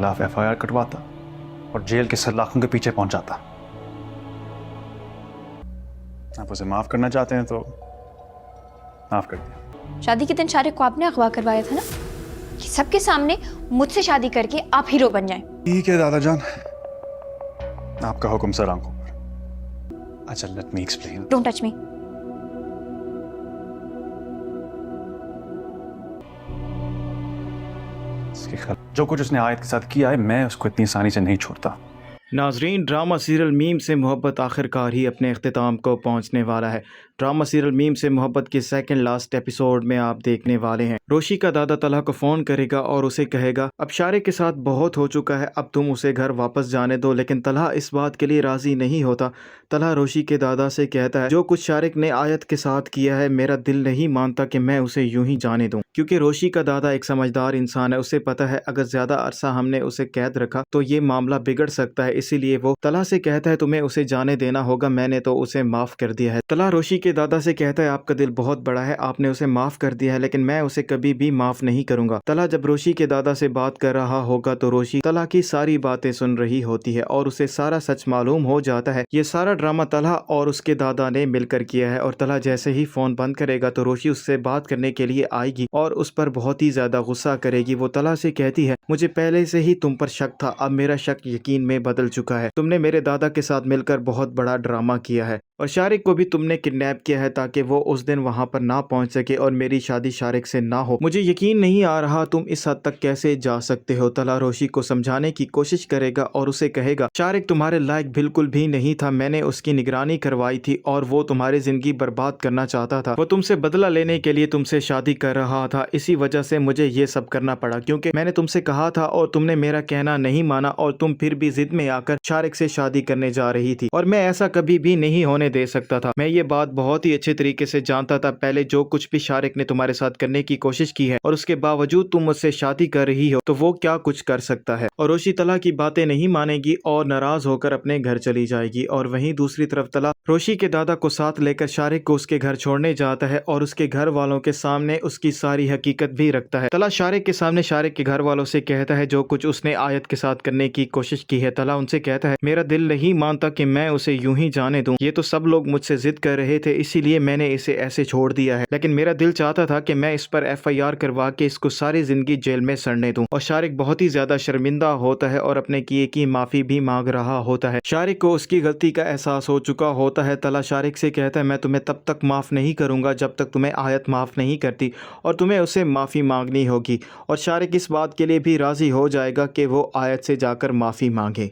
खिलाफ FIR कटवाता और jail के सलाखों के पीछे पहुंचाता। आप उसे माफ करना चाहते हैं तो माफ कर दिया। शादी के दिन शारिक को आपने अगवा करवाया था ना, कि सबके सामने मुझसे शादी करके आप हीरो बन जाएं। ठीक है दादा जान, आपका हुक्म सर आंखों पर। अच्छा, let me explain. Don't touch me. जो कुछ उसने आयत के साथ किया है, मैं उसको इतनी आसानी से नहीं छोड़ता। नाजरीन, ड्रामा सीरियल मीम से मोहब्बत आखिरकार ही अपने अख्तिताम को पहुंचने वाला है। ड्रामा सीरियल मीम से मोहब्बत के सेकंड लास्ट एपिसोड में आप देखने वाले हैं, रोशी का दादा तलहा को फ़ोन करेगा और उसे कहेगा अब शारिक के साथ बहुत हो चुका है, अब तुम उसे घर वापस जाने दो। लेकिन तलहा इस बात के लिए राज़ी नहीं होता। तलहा रोशी के दादा से कहता है जो कुछ शारिक ने आयत के साथ किया है, मेरा दिल नहीं मानता कि मैं उसे यूं ही जाने दूं। क्योंकि रोशी का दादा एक समझदार इंसान है, उसे पता है अगर ज़्यादा अरसा हमने उसे कैद रखा तो ये मामला बिगड़ सकता है। इसीलिए वो तलहा से कहता है तुम्हें उसे जाने देना होगा, मैंने तो उसे माफ़ कर दिया है। तलहा रोशी के दादा से कहता है आपका दिल बहुत बड़ा है, आपने उसे माफ़ कर दिया है, लेकिन मैं उसे कभी भी माफ़ नहीं करूंगा। तलहा जब रोशी के दादा से बात कर रहा होगा तो रोशी तलहा की सारी बातें सुन रही होती है और उसे सारा सच मालूम हो जाता है। ये सारा ड्रामा तलहा और उसके दादा ने मिलकर किया है। और तलहा जैसे ही फ़ोन बंद करेगा तो रोशी उससे बात करने के लिए आएगी और उस पर बहुत ही ज़्यादा गुस्सा करेगी। वो तलहा से कहती है मुझे पहले से ही तुम पर शक था, अब मेरा शक यकीन में बदल चुका है। तुमने मेरे दादा के साथ मिलकर बहुत बड़ा ड्रामा किया है और शारिक को भी तुमने किडनैप किया है ताकि वो उस दिन वहां पर ना पहुंच सके और मेरी शादी शारिक से ना हो। मुझे यकीन नहीं आ रहा तुम इस हद तक कैसे जा सकते हो। तलहा रोशी को समझाने की कोशिश करेगा और उसे कहेगा शारिक तुम्हारे लायक बिल्कुल भी नहीं था, मैंने उसकी निगरानी करवाई थी और वो तुम्हारी जिंदगी बर्बाद करना चाहता था। वो तुमसे बदला लेने के लिए तुमसे शादी कर रहा था, इसी वजह से मुझे ये सब करना पड़ा क्योंकि मैंने तुमसे कहा था और तुमने मेरा कहना नहीं माना और तुम फिर भी जिद में आकर शारिक से शादी करने जा रही थी और मैं ऐसा कभी भी नहीं होने दे सकता था। मैं ये बात बहुत ही अच्छे तरीके से जानता था। पहले जो कुछ भी शारिक ने तुम्हारे साथ करने की कोशिश की है और उसके बावजूद तुम मुझसे शादी कर रही हो तो वो क्या कुछ कर सकता है। और रोशी तलहा की बातें नहीं मानेगी और नाराज होकर अपने घर चली जाएगी। और वहीं दूसरी तरफ तलहा रोशी के दादा को साथ लेकर शारिक को उसके घर छोड़ने जाता है और उसके घर वालों के सामने उसकी सारी हकीकत भी रखता है। तलहा शारिक के सामने शारिक के घर वालों से कहता है जो कुछ उसने आयत के साथ करने की कोशिश की है। तलहा उनसे कहता है मेरा दिल नहीं मानता कि मैं उसे यूं ही जाने दूं, ये तो सब लोग मुझसे जिद कर रहे थे इसीलिए मैंने इसे ऐसे छोड़ दिया है, लेकिन मेरा दिल चाहता था कि मैं इस पर FIR करवा के इसको सारी जिंदगी जेल में सड़ने दूं। और शारिक बहुत ही ज्यादा शर्मिंदा होता है और अपने किए की माफी भी मांग रहा होता है। शारिक को उसकी गलती का एहसास हो चुका होता है। तलहा शारिक से कहता है मैं तुम्हें तब तक माफ नहीं करूंगा जब तक तुम्हें आयत माफ नहीं करती और तुम्हें उसे माफी मांगनी होगी। और शारिक इस बात के लिए भी राजी हो जाएगा कि वो आयत से जाकर माफी मांगे।